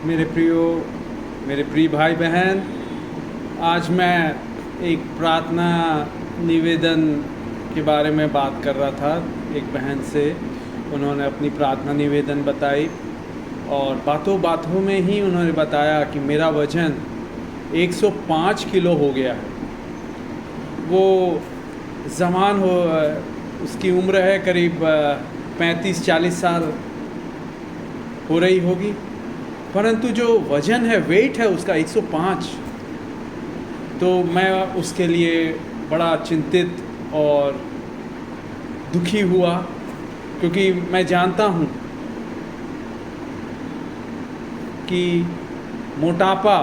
मेरे प्रिय भाई बहन, आज मैं एक प्रार्थना निवेदन के बारे में बात कर रहा था। एक बहन से उन्होंने अपनी प्रार्थना निवेदन बताई और बातों बातों में ही उन्होंने बताया कि मेरा वज़न 105 किलो हो गया है। वो जवान हो, उसकी उम्र है करीब 35-40 साल हो रही होगी, परंतु जो वज़न है, वेट है उसका 105। तो मैं उसके लिए बड़ा चिंतित और दुखी हुआ, क्योंकि मैं जानता हूँ कि मोटापा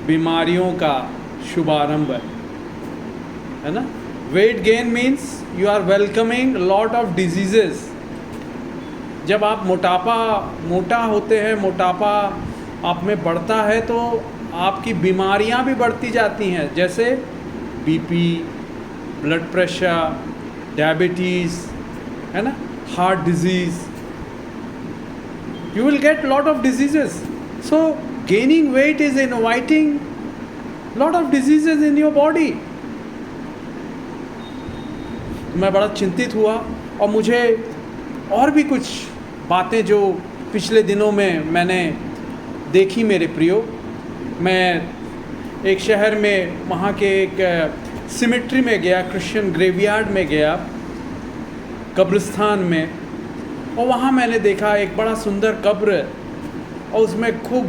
बीमारियों का शुभारंभ है ना। Weight gain means you are welcoming lot of diseases. जब आप मोटा होते हैं, मोटापा आप में बढ़ता है, तो आपकी बीमारियां भी बढ़ती जाती हैं, जैसे बीपी, ब्लड प्रेशर, डायबिटीज़, है ना, heart disease. You will get lot of diseases. So gaining weight is inviting lot of diseases in your body. मैं बड़ा चिंतित हुआ और मुझे और भी कुछ बातें जो पिछले दिनों में मैंने देखी मेरे प्रियो। मैं एक शहर में वहाँ के एक सिमेट्री में गया, क्रिश्चियन ग्रेवयार्ड में गया, कब्रिस्तान में, और वहाँ मैंने देखा एक बड़ा सुंदर कब्र, और उसमें खूब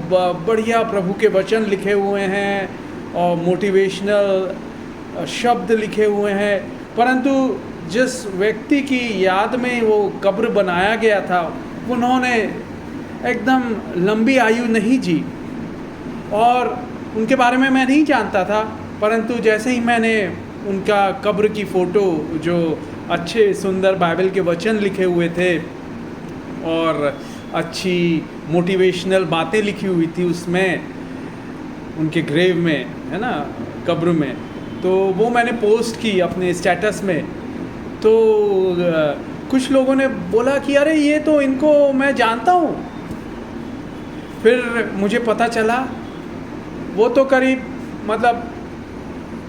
बढ़िया प्रभु के वचन लिखे हुए हैं और मोटिवेशनल शब्द लिखे हुए हैं। परंतु जिस व्यक्ति की याद में वो कब्र बनाया गया था, उन्होंने एकदम लंबी आयु नहीं जी, और उनके बारे में मैं नहीं जानता था। परंतु जैसे ही मैंने उनका कब्र की फ़ोटो, जो अच्छे सुंदर बाइबल के वचन लिखे हुए थे और अच्छी मोटिवेशनल बातें लिखी हुई थी उसमें, उनके ग्रेव में, है ना, कब्र में, तो वो मैंने पोस्ट की अपने स्टेटस में। तो कुछ लोगों ने बोला कि अरे ये तो इनको मैं जानता हूँ। फिर मुझे पता चला वो तो करीब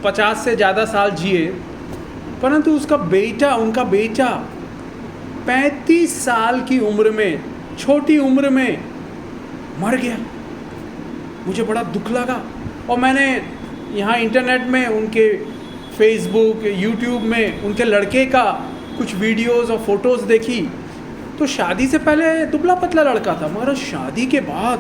50 से ज़्यादा साल जिए, परंतु उनका बेटा 35 साल की उम्र में, छोटी उम्र में मर गया। मुझे बड़ा दुख लगा, और मैंने यहाँ इंटरनेट में उनके फेसबुक, यूट्यूब में उनके लड़के का कुछ वीडियोस और फोटोज़ देखी। तो शादी से पहले दुबला पतला लड़का था, मगर शादी के बाद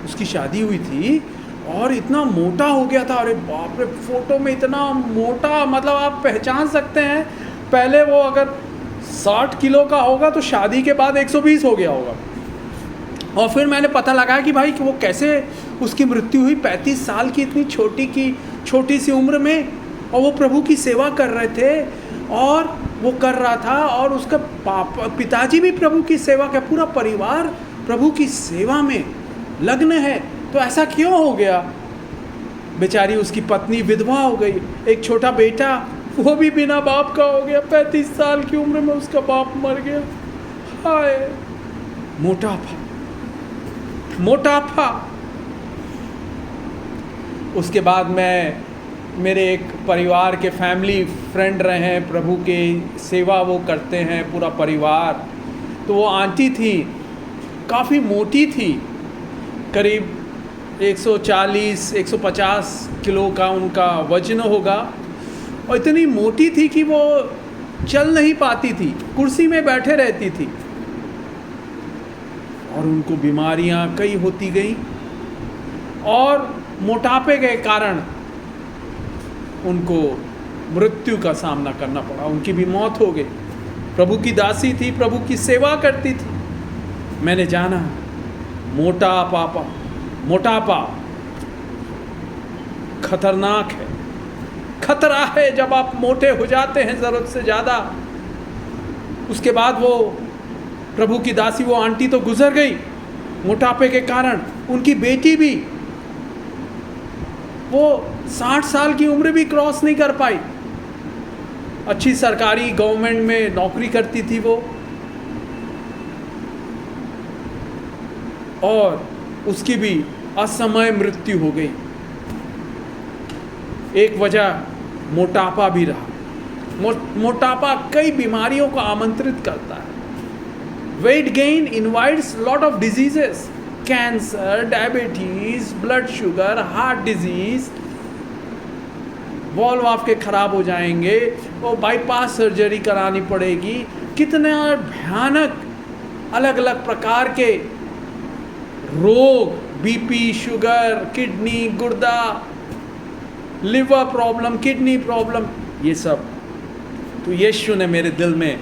उसकी शादी हुई थी और इतना मोटा हो गया था। अरे बाप रे, फोटो में इतना मोटा, आप पहचान सकते हैं। पहले वो अगर 60 किलो का होगा तो शादी के बाद 120 हो गया होगा। और फिर मैंने पता लगाया कि भाई वो कैसे उसकी मृत्यु हुई 35 साल की इतनी छोटी सी उम्र में। और वो प्रभु की सेवा कर रहे थे, और वो कर रहा था, और उसका पिताजी भी प्रभु की सेवा का, पूरा परिवार प्रभु की सेवा में लग्न है। तो ऐसा क्यों हो गया? बेचारी उसकी पत्नी विधवा हो गई, एक छोटा बेटा वो भी बिना बाप का हो गया। 35 साल की उम्र में उसका बाप मर गया। हाय, मोटापा। उसके बाद मेरे एक परिवार के फैमिली फ्रेंड रहे हैं, प्रभु के सेवा वो करते हैं पूरा परिवार। तो वो आंटी थी, काफ़ी मोटी थी, करीब 140-150 किलो का उनका वजन होगा, और इतनी मोटी थी कि वो चल नहीं पाती थी, कुर्सी में बैठे रहती थी, और उनको बीमारियां कई होती गई, और मोटापे के कारण उनको मृत्यु का सामना करना पड़ा। उनकी भी मौत हो गई। प्रभु की दासी थी, प्रभु की सेवा करती थी। मैंने जाना मोटापा खतरनाक है, खतरा है जब आप मोटे हो जाते हैं ज़रूरत से ज़्यादा। उसके बाद वो प्रभु की दासी, वो आंटी तो गुजर गई मोटापे के कारण। उनकी बेटी भी, वो 60 साल की उम्र भी क्रॉस नहीं कर पाई। अच्छी सरकारी गवर्नमेंट में नौकरी करती थी वो, और उसकी भी असमय मृत्यु हो गई। एक वजह मोटापा भी रहा। मोटापा कई बीमारियों को आमंत्रित करता है। Weight gain invites lot of diseases, cancer, diabetes, blood sugar, heart disease. Valve आपके खराब हो जाएंगे, वो बाईपास सर्जरी करानी पड़ेगी। कितने भयानक अलग अलग प्रकार के रोग, बीपी, शुगर, किडनी, गुर्दा, लिवर प्रॉब्लम, किडनी प्रॉब्लम, ये सब। तो यीशु ने मेरे दिल में,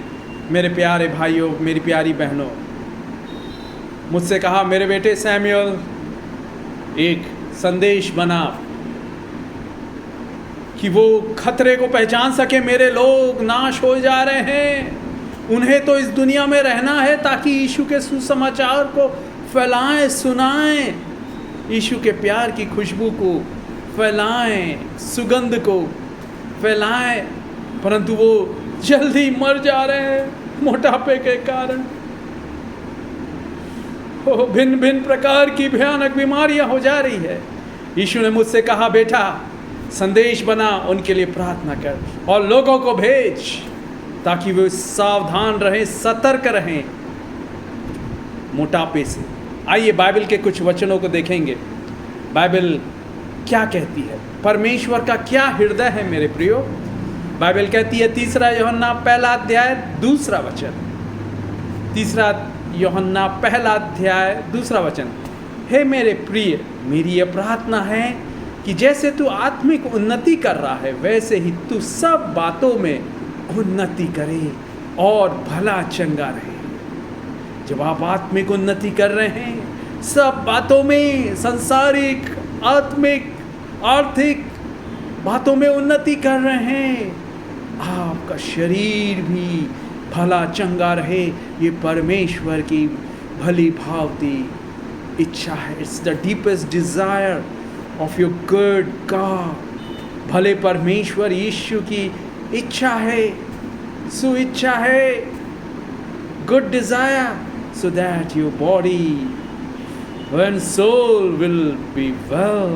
मेरे प्यारे भाइयों, मेरी प्यारी बहनों, मुझसे कहा, मेरे बेटे सैमुअल, एक संदेश बना कि वो खतरे को पहचान सके। मेरे लोग नाश हो जा रहे हैं, उन्हें तो इस दुनिया में रहना है ताकि यीशु के सुसमाचार को फैलाएं, सुनाएं, यीशु के प्यार की खुशबू को फैलाएं, सुगंध को फैलाएं। परंतु वो जल्दी मर जा रहे हैं मोटापे के कारण। भिन्न भिन्न प्रकार की भयानक बीमारियां हो जा रही है। यीशु ने मुझसे कहा, बेटा संदेश बना, उनके लिए प्रार्थना कर और लोगों को भेज ताकि वे सावधान रहें, सतर्क रहें मोटापे से। आइए बाइबल के कुछ वचनों को देखेंगे। बाइबल क्या कहती है, परमेश्वर का क्या हृदय है मेरे प्रियो। बाइबल कहती है 3 यूहन्ना 1:2 3 यूहन्ना 1:2 हे मेरे प्रिय, मेरी यह प्रार्थना है कि जैसे तू आत्मिक उन्नति कर रहा है वैसे ही तू सब बातों में उन्नति करे और भला चंगा रहे। जब आप आत्मिक उन्नति कर रहे हैं, सब बातों में, सांसारिक, आत्मिक, आर्थिक बातों में उन्नति कर रहे हैं, आपका शरीर भी भला चंगा रहे, ये परमेश्वर की भली भावती इच्छा है। It's the deepest desire of your good god. भले परमेश्वर यीशु की इच्छा है, सुइच्छा है, good desire, so that your body and soul will be well,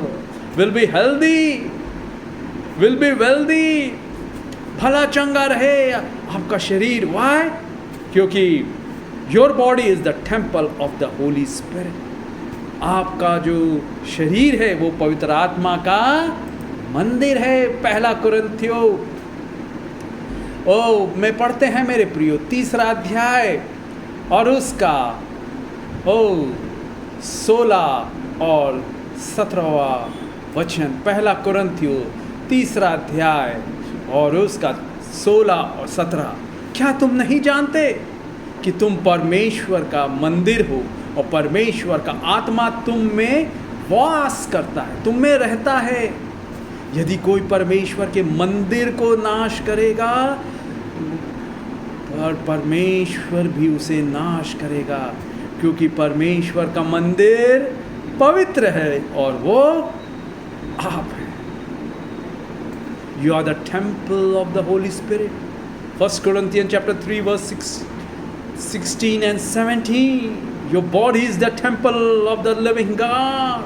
will be healthy, will be wealthy, भला चंगा रहे आपका शरीर। Why? क्योंकि your body is the temple of the Holy Spirit। आपका जो शरीर है वो पवित्र आत्मा का मंदिर है। 1 कुरिन्थियों में पढ़ते हैं मेरे प्रियो 3 अध्याय और उसका 16 और 17 वचन। 1 कुरिन्थियों 3 अध्याय और उसका 16 और 17। क्या तुम नहीं जानते कि तुम परमेश्वर का मंदिर हो और परमेश्वर का आत्मा तुम में वास करता है, तुम में रहता है। यदि कोई परमेश्वर के मंदिर को नाश करेगा और परमेश्वर भी उसे नाश करेगा, क्योंकि परमेश्वर का मंदिर पवित्र है और वो आप हैं। You are the temple of the Holy Spirit. 1 Corinthians chapter 3 verse 16 and 17. Your body is the temple of the living God.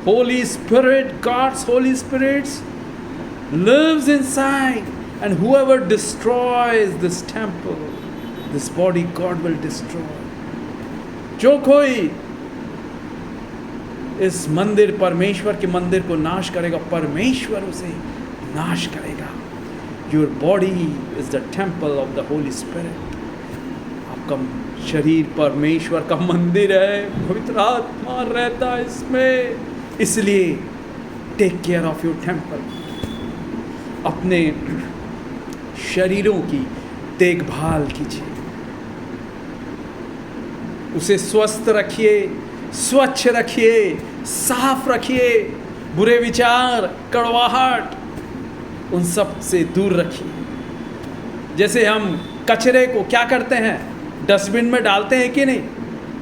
Holy Spirit, God's Holy Spirit lives inside, and whoever destroys this temple, this body God will destroy. जो कोई इस मंदिर, परमेश्वर के मंदिर को नाश करेगा, परमेश्वर उसे नाश करेगा। Your body is the temple of the Holy Spirit. आपका शरीर परमेश्वर का मंदिर है, पवित्र आत्मा रहता है इसमें। इसलिए take care of your temple. अपने शरीरों की देखभाल कीजिए, उसे स्वस्थ रखिए, स्वच्छ रखिए, साफ रखिए। बुरे विचार, कड़वाहट, उन सब से दूर रखिए। जैसे हम कचरे को क्या करते हैं, डस्टबिन में डालते हैं कि नहीं,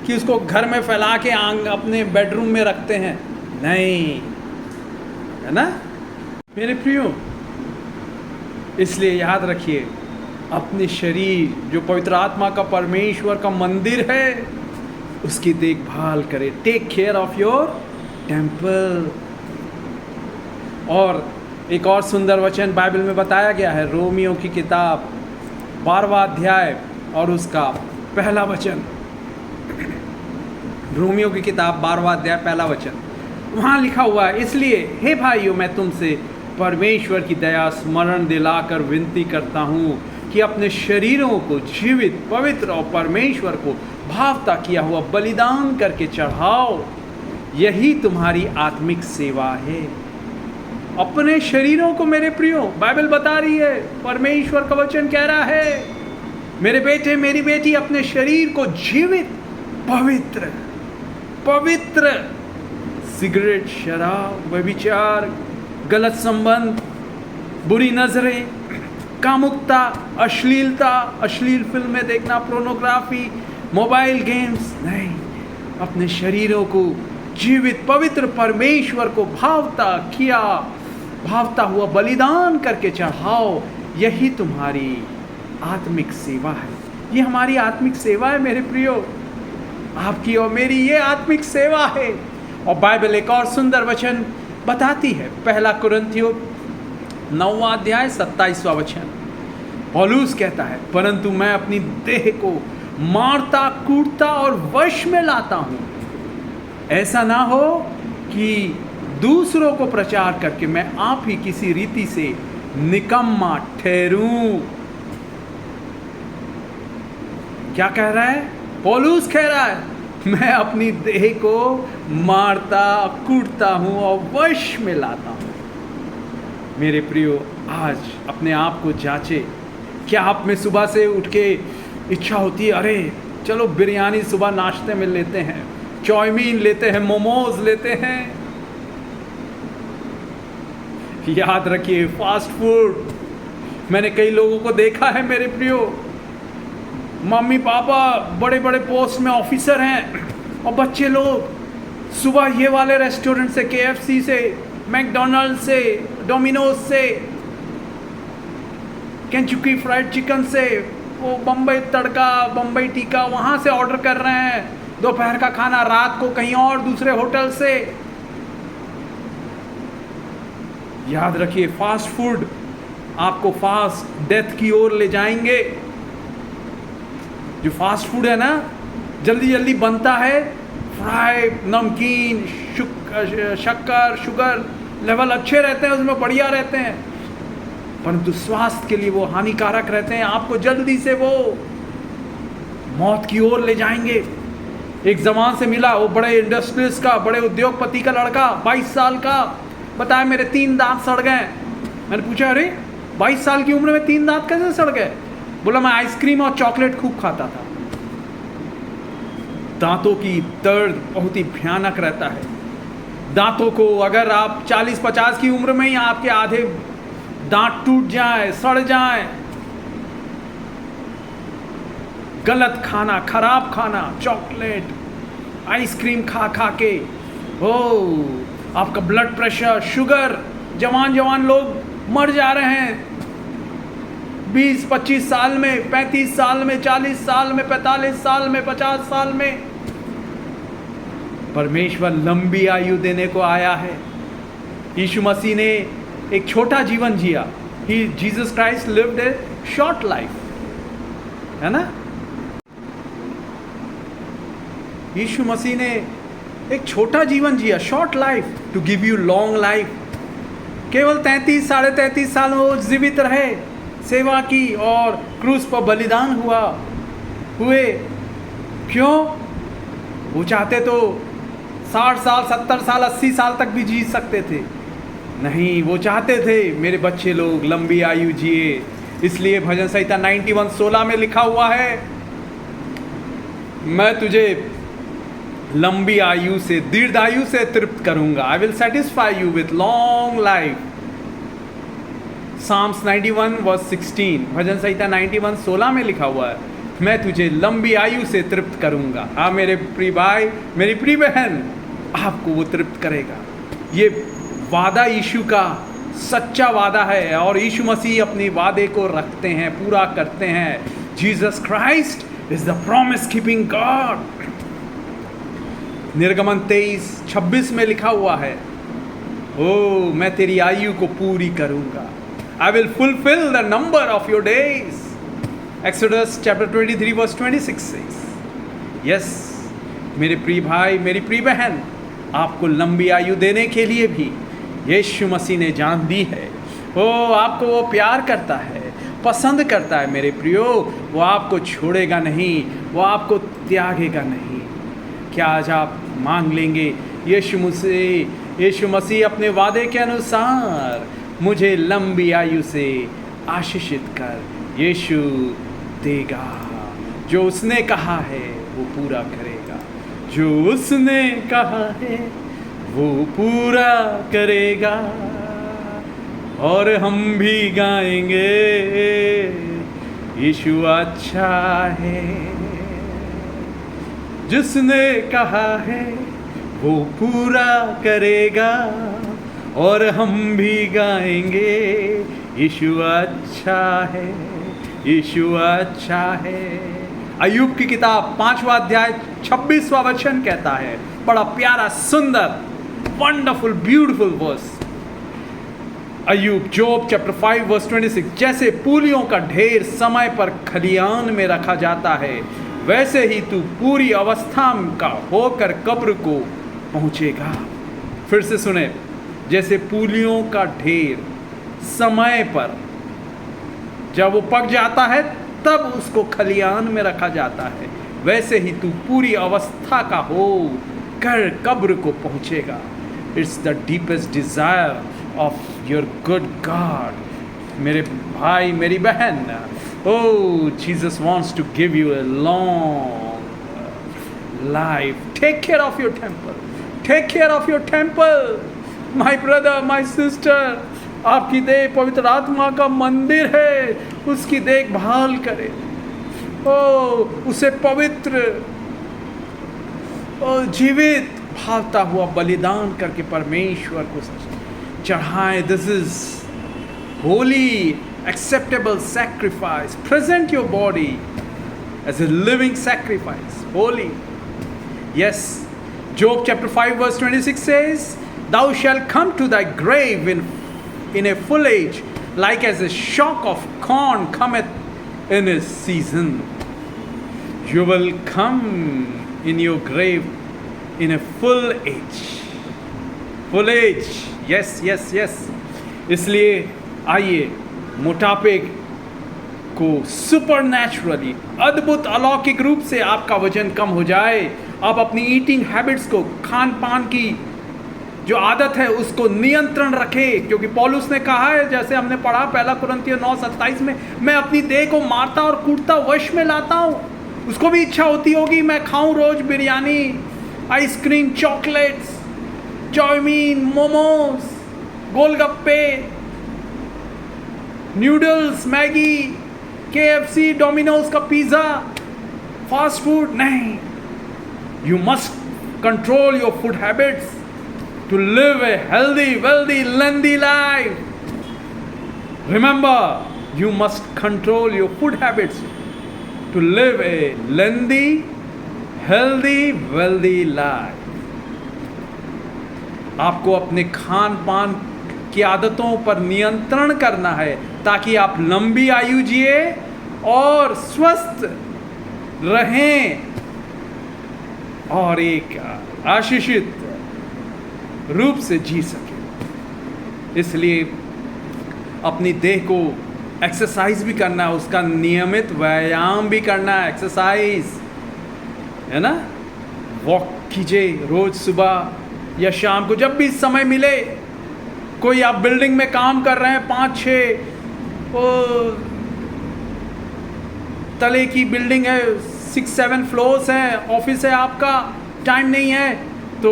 कि उसको घर में फैला के अपने बेडरूम में रखते हैं, नहीं, है ना मेरे प्रियो। इसलिए याद रखिए, अपने शरीर जो पवित्र आत्मा का, परमेश्वर का मंदिर है, उसकी देखभाल करे। Take care of your temple. और एक और सुंदर वचन बाइबल में बताया गया है, रोमियो की किताब 12वां अध्याय और उसका पहला वचन। रोमियो की किताब 12वां अध्याय पहला वचन, वहाँ लिखा हुआ है, इसलिए हे भाइयों मैं तुमसे परमेश्वर की दया स्मरण दिलाकर विनती करता हूँ कि अपने शरीरों को जीवित, पवित्र और परमेश्वर को भावता किया हुआ बलिदान करके चढ़ाओ, यही तुम्हारी आत्मिक सेवा है। अपने शरीरों को मेरे प्रियो, बाइबल बता रही है, परमेश्वर का वचन कह रहा है, मेरे बेटे मेरी बेटी अपने शरीर को जीवित, पवित्र, पवित्र, सिगरेट, शराब, व्यभिचार, गलत संबंध, बुरी नजरें, कामुकता, अश्लीलता, अश्लील फिल्में देखना, पोर्नोग्राफी, मोबाइल गेम्स नहीं, अपने शरीरों को जीवित, पवित्र, परमेश्वर को भावता हुआ बलिदान करके चढ़ाओ, यही तुम्हारी आत्मिक सेवा है। ये हमारी आत्मिक सेवा है मेरे प्रियो, आपकी और मेरी ये आत्मिक सेवा है। और बाइबल एक और सुंदर वचन बताती है, पहला कुरिन्थियों 9वां अध्याय 27वां वचन। पौलुस कहता है, परंतु मैं अपनी देह को मारता, कूटता और वश में लाता हूं, ऐसा ना हो कि दूसरों को प्रचार करके मैं आप ही किसी रीति से निकम्मा ठहरूं। क्या कह रहा है पौलुस? कह रहा है मैं अपनी देह को मारता, कूटता हूं और वश में लाता हूं। मेरे प्रियो, आज अपने आप को जांचे। क्या आप में सुबह से उठ के इच्छा होती है, अरे चलो बिरयानी सुबह नाश्ते में लेते हैं, चाउमीन लेते हैं, मोमोज लेते हैं? याद रखिए, फास्ट फूड, मैंने कई लोगों को देखा है मेरे प्रियो, मम्मी पापा बड़े बड़े पोस्ट में ऑफिसर हैं और बच्चे लोग सुबह ये वाले रेस्टोरेंट से, KFC से, मैकडोनल्ड से, डोमिनोज से, केंचुकी फ्राइड चिकन से, वो बम्बई तड़का, बम्बई टीका, वहाँ से ऑर्डर कर रहे हैं। दोपहर का खाना रात को कहीं और दूसरे होटल से। याद रखिए, फास्ट फूड आपको फास्ट डेथ की ओर ले जाएंगे। जो फास्ट फूड है ना, जल्दी जल्दी बनता है, फ्राइड, नमकीन, शक्कर, शुगर लेवल अच्छे रहते हैं, उसमें बढ़िया रहते हैं, परंतु स्वास्थ्य के लिए वो हानिकारक रहते हैं। आपको जल्दी से वो मौत की ओर ले जाएंगे। एक जवान से मिला, वो बड़े इंडस्ट्रियलिस्ट का, बड़े उद्योगपति का लड़का, 22 साल का, बताया मेरे 3 दांत सड़ गए। मैंने पूछा, अरे 22 साल की उम्र में 3 दांत कैसे सड़ गए? बोला, मैं आइसक्रीम और चॉकलेट खूब खाता था। दांतों की दर्द बहुत ही भयानक रहता है। दांतों को अगर आप 40-50 की उम्र में ही आपके आधे दांत टूट जाए, सड़ जाए, गलत खाना, खराब खाना, चॉकलेट, आइसक्रीम खा खा के, आपका ब्लड प्रेशर, शुगर, जवान लोग मर जा रहे हैं 20-25 साल में, 35 साल में, 40 साल में, 45 साल में, 50 साल में। परमेश्वर लंबी आयु देने को आया है। यीशु मसीह ने एक छोटा जीवन जिया। Jesus Christ lived a short life, है ना? यीशु मसीह ने एक छोटा जीवन जिया, short life, to give you long life. केवल 33, 33.5 साल में वो जीवित रहे, सेवा की और क्रूस पर बलिदान हुए। क्यों? वो चाहते तो 60 साल, 70 साल, 80 साल तक भी जी सकते थे। नहीं, वो चाहते थे मेरे बच्चे लोग लंबी आयु जिए। इसलिए भजन संहिता 91:16 में लिखा हुआ है, मैं तुझे लंबी आयु से, दीर्घायु से तृप्त करूंगा। I will satisfy you with long life. Psalms 91:16, भजन संहिता 91:16 में लिखा हुआ है, मैं तुझे लंबी आयु से तृप्त करूंगा। हाँ मेरे प्रिय भाई, मेरी प्रिय बहन, आपको वो तृप्त करेगा। ये वादा यीशु का सच्चा वादा है और यीशु मसीह अपने वादे को रखते हैं, पूरा करते हैं। Jesus Christ is the promise keeping God. निर्गमन 23:26 में लिखा हुआ है, ओ मैं तेरी आयु को पूरी करूंगा। I will fulfill the number of your days. Exodus chapter 23 verse 26 says, yes, मेरे प्रिय भाई, मेरी प्रिय बहन, आपको लंबी आयु देने के लिए भी यीशु मसीह ने जान दी है। ओ आपको वो प्यार करता है, पसंद करता है मेरे प्रियो। वो आपको छोड़ेगा नहीं, वो आपको त्यागेगा नहीं। क्या आज आप मांग लेंगे, यीशु मसीह अपने वादे के अनुसार मुझे लंबी आयु से आशीषित कर। यीशु देगा, जो उसने कहा है वो पूरा करेगा, जो उसने कहा है वो पूरा करेगा। और हम भी गाएंगे, यीशु अच्छा है, जिसने कहा है वो पूरा करेगा। और हम भी गाएंगे, यीशु अच्छा है, यीशु अच्छा है। अय्यूब की किताब 5वां अध्याय 26वां वचन कहता है, बड़ा प्यारा सुंदर वंडरफुल ब्यूटीफुल वर्स। अय्यूब जॉब चैप्टर 5 वर्स 26, जैसे पूलियों का ढेर समय पर खलियान में रखा जाता है, वैसे ही तू पूरी अवस्था का होकर कब्र को पहुंचेगा। फिर से सुने, जैसे पूलियों का ढेर समय पर जब वो पक जाता है तब उसको खलियान में रखा जाता है, वैसे ही तू पूरी अवस्था का हो कर कब्र को पहुंचेगा। It's the deepest desire of your good God. मेरे भाई, मेरी बहन, oh, Jesus wants to give you a long life. Take care of your temple. Take care of your temple. My brother, my sister, आपकी देह पवित्र आत्मा का मंदिर है, उसकी देखभाल करें। उसे पवित्र और जीवित भावता हुआ बलिदान करके परमेश्वर को चढ़ाएं। This is holy acceptable sacrifice. Present your body as a living sacrifice, holy. Yes, Job chapter 5 verse 26 says, thou shalt come to thy grave in a full age, like as a shock of corn cometh in his season. You will come in your grave in a full age. Full age. Yes, yes, yes. इसलिए आइए मोटापे को सुपरनैचुरली, अद्भुत अलौकिक रूप से आपका वजन कम हो जाए। आप अपनी ईटिंग हैबिट्स को, खान पान की जो आदत है उसको नियंत्रण रखें, क्योंकि पौलुस ने कहा है, जैसे हमने पढ़ा 1 कुरिन्थियों 9:27 में, मैं अपनी देह को मारता और कूटता वश में लाता हूँ। उसको भी इच्छा होती होगी मैं खाऊं रोज biryani, ice cream, chocolates, chowmein, momos, गोलगप्पे, नूडल्स, मैगी, KFC, डोमिनोज का पिज्जा, फास्ट फूड नहीं। You must control your food habits to live a healthy, wealthy, lengthy life. Remember, you must control your food habits to live a lengthy, healthy, wealthy life. आपको अपने खान पान की आदतों पर नियंत्रण करना है ताकि आप लंबी आयु जिए और स्वस्थ रहें और एक आशीषित रूप से जी सके। इसलिए अपनी देह को एक्सरसाइज भी करना है, उसका नियमित व्यायाम भी करना है। एक्सरसाइज है ना, वॉक कीजिए रोज सुबह या शाम को, जब भी समय मिले। कोई आप बिल्डिंग में काम कर रहे हैं, 5-6 तले की बिल्डिंग है, 6-7 फ्लोर्स हैं, ऑफिस है आपका, टाइम नहीं है तो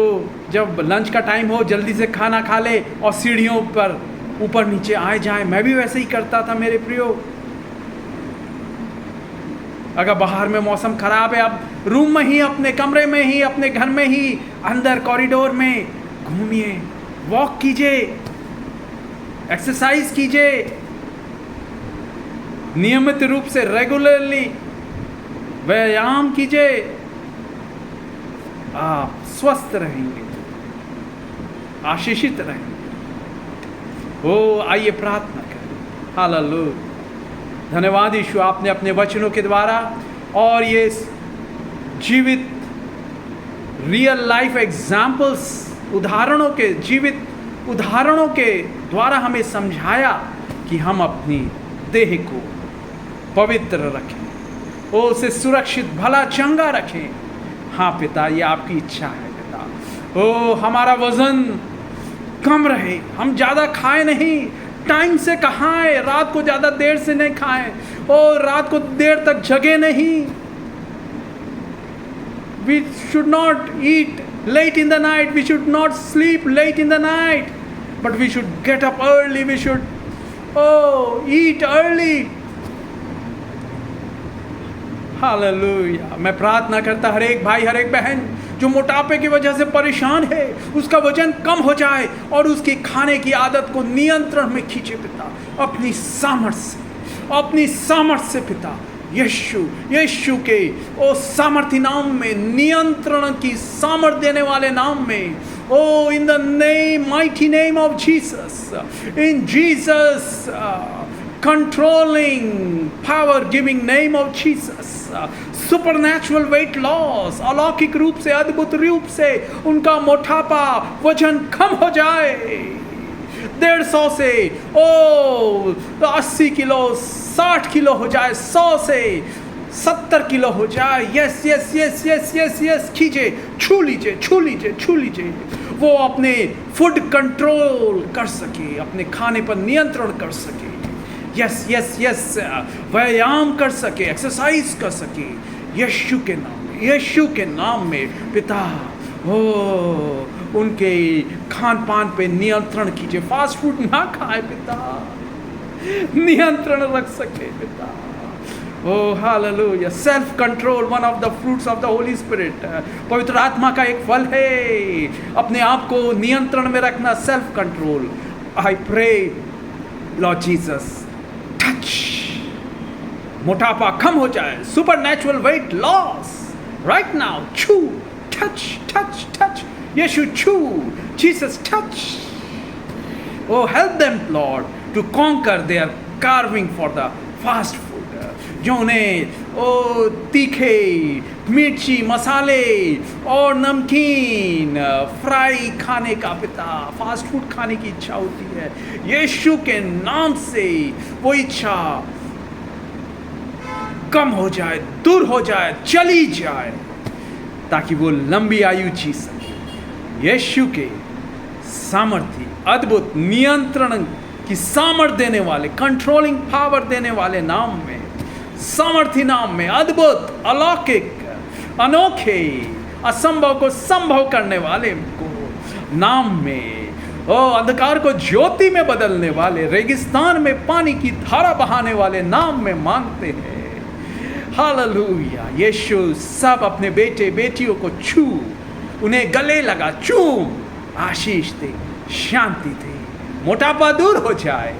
जब लंच का टाइम हो जल्दी से खाना खा ले और सीढ़ियों पर ऊपर नीचे आए जाए। मैं भी वैसे ही करता था मेरे प्रियो। अगर बाहर में मौसम खराब है, अब रूम में ही, अपने कमरे में ही, अपने घर में ही, अंदर कॉरिडोर में घूमिए, वॉक कीजिए, एक्सरसाइज कीजिए, नियमित रूप से रेगुलरली व्यायाम कीजिए। आप स्वस्थ रहेंगे, आशीषित रहेंगे। ओ आइए प्रार्थना करें। हालेलुया। धन्यवाद यीशु, आपने अपने वचनों के द्वारा और ये जीवित रियल लाइफ एग्जाम्पल्स, उदाहरणों के, जीवित उदाहरणों के द्वारा हमें समझाया कि हम अपनी देह को पवित्र रखें, ओ उसे सुरक्षित भला चंगा रखें। हाँ पिता, ये आपकी इच्छा है पिता। ओ हमारा वजन कम रहे, हम ज़्यादा खाएं नहीं, टाइम से खाएं, रात को ज़्यादा देर से नहीं खाएं और रात को देर तक जगे नहीं। We should not eat late in the night, we should not sleep late in the night, but we should get up early, we should eat early. Hallelujah. मैं प्रार्थना करता हर एक भाई, हर एक बहन जो मोटापे की वजह से परेशान है, उसका वजन कम हो जाए और उसकी खाने की आदत को नियंत्रण में खींचे पिता, अपनी सामर्थ्य से पिता, यीशु के ओ सामर्थ्य नाम में, नियंत्रण की सामर्थ्य देने वाले नाम में, oh in the name, mighty name of Jesus, in Jesus controlling power giving name of Jesus, supernatural weight loss, अलौकिक रूप से, अद्भुत रूप से उनका मोटापा वजन कम हो जाए, 150 से 80 किलो, 60 किलो हो जाए, 100 से 70 किलो हो जाए। Yes yes yes yes yes yes कीजिए, छू लीजिए। वो अपने फूड कंट्रोल कर सके, अपने खाने पर नियंत्रण कर सके, यस व्यायाम कर सके, एक्सरसाइज कर सके, यीशु के नाम में पिता। उनके खान पान पे नियंत्रण कीजिए, फास्ट फूड ना खाए पिता, नियंत्रण रख सके पिता। Hallelujah. Self control, one of the fruits of the Holi spirit, पवित्र आत्मा का एक फल है, अपने आप को नियंत्रण में रखना, self control. I pray Lord Jesus, touch, मोटापा कम हो जाए, super natural weight loss right now, छू, टच, यीशु छू, Jesus touch. Oh, help them, Lord, to conquer their carving for the fast food. जो उन्हें तीखे, मिर्ची, मसाले और नमकीन, फ्राई खाने का पिता, फास्ट फूड खाने की इच्छा होती है, यीशु के नाम से वो इच्छा कम हो जाए, दूर हो जाए, चली जाए, ताकि वो लंबी आयु जी सके। यीशु के सामर्थ्य, अद्भुत नियंत्रण की सामर्थ्य देने वाले, कंट्रोलिंग पावर देने वाले नाम में, सामर्थ्य नाम में, अद्भुत, अलौकिक, अनोखे, असंभव को संभव करने वाले को नाम में, अंधकार को ज्योति में बदलने वाले, रेगिस्तान में पानी की धारा बहाने वाले नाम में मांगते हैं। हालेलुया। यीशु सब अपने बेटे बेटियों को छू, उन्हें गले लगा, चूम, आशीष दे, शांति दे, मोटापा दूर हो जाए।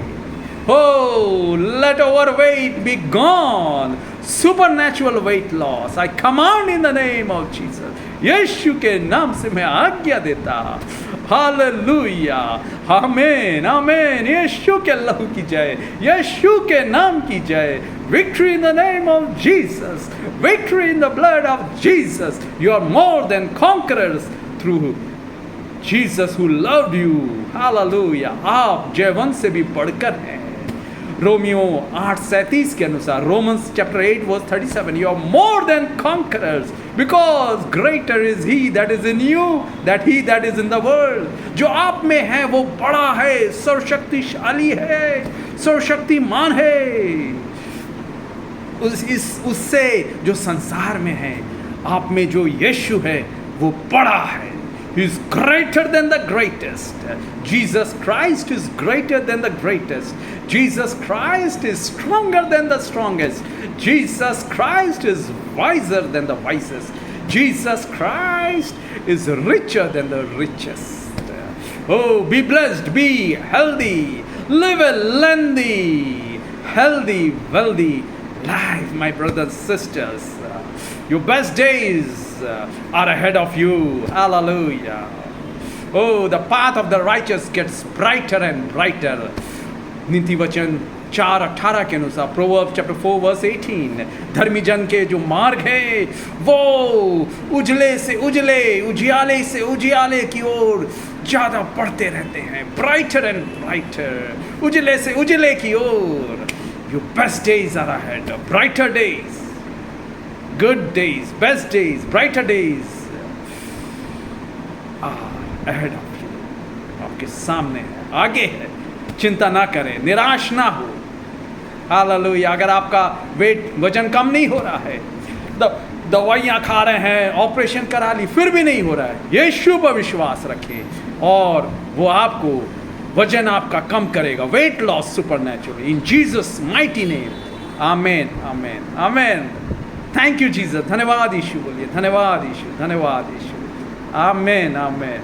Let overweight be gone, supernatural weight loss, I command in the name of Jesus. यीशु के नाम से मैं आज्ञा देता। हालेलुया, आमीन, आमीन। यीशु के लहू की जय, यीशु के नाम की जय। Victory in the name of Jesus, victory in the blood of Jesus. You are more than conquerors through Jesus who loved you. Hallelujah. आप जयवंत से भी बढ़कर हैं। रोमियो 8:37 के अनुसार, Romans chapter 8 verse 37, you are more than conquerors because greater is he that is in you than he that is in the world. जो आप में है वो बड़ा है, सर्वशक्तिशाली है, सर्वशक्तिमान है उससे जो संसार में है। आप में जो यीशु है वो बड़ा है। He is greater than the greatest. Jesus Christ is greater than the greatest. Jesus Christ is stronger than the strongest. Jesus Christ is wiser than the wisest. Jesus Christ is richer than the richest. Oh, be blessed, be healthy, live a lengthy, healthy, wealthy life, my brothers and sisters. Your best days are ahead of you. Hallelujah. Oh, the path of the righteous gets brighter and brighter. नीति वचन 4:18 के अनुसार, proverbs chapter 4 verse 18, धर्मी जन के जो मार्ग है वो उजले से उजले, उजियाले से उजियाले की ओर ज्यादा बढ़ते रहते हैं. ब्राइटर एंड ब्राइटर, उजले से उजले की ओर. Your best days are ahead, brighter days, good days, best days, brighter days are ahead of you. आपके सामने है, आगे है. चिंता ना करें, निराश ना हो. हालेलुया. अगर आपका वेट वजन कम नहीं हो रहा है, दवाइयाँ खा रहे हैं, ऑपरेशन करा ली, फिर भी नहीं हो रहा है, यीशु पर विश्वास रखें और वो आपको वजन आपका कम करेगा. Weight loss supernatural in Jesus mighty name. Amen, amen, amen. Thank you Jesus. धन्यवाद यीशु. बोलिए धन्यवाद यीशु, धन्यवाद यीशु. आमेन, आमेन.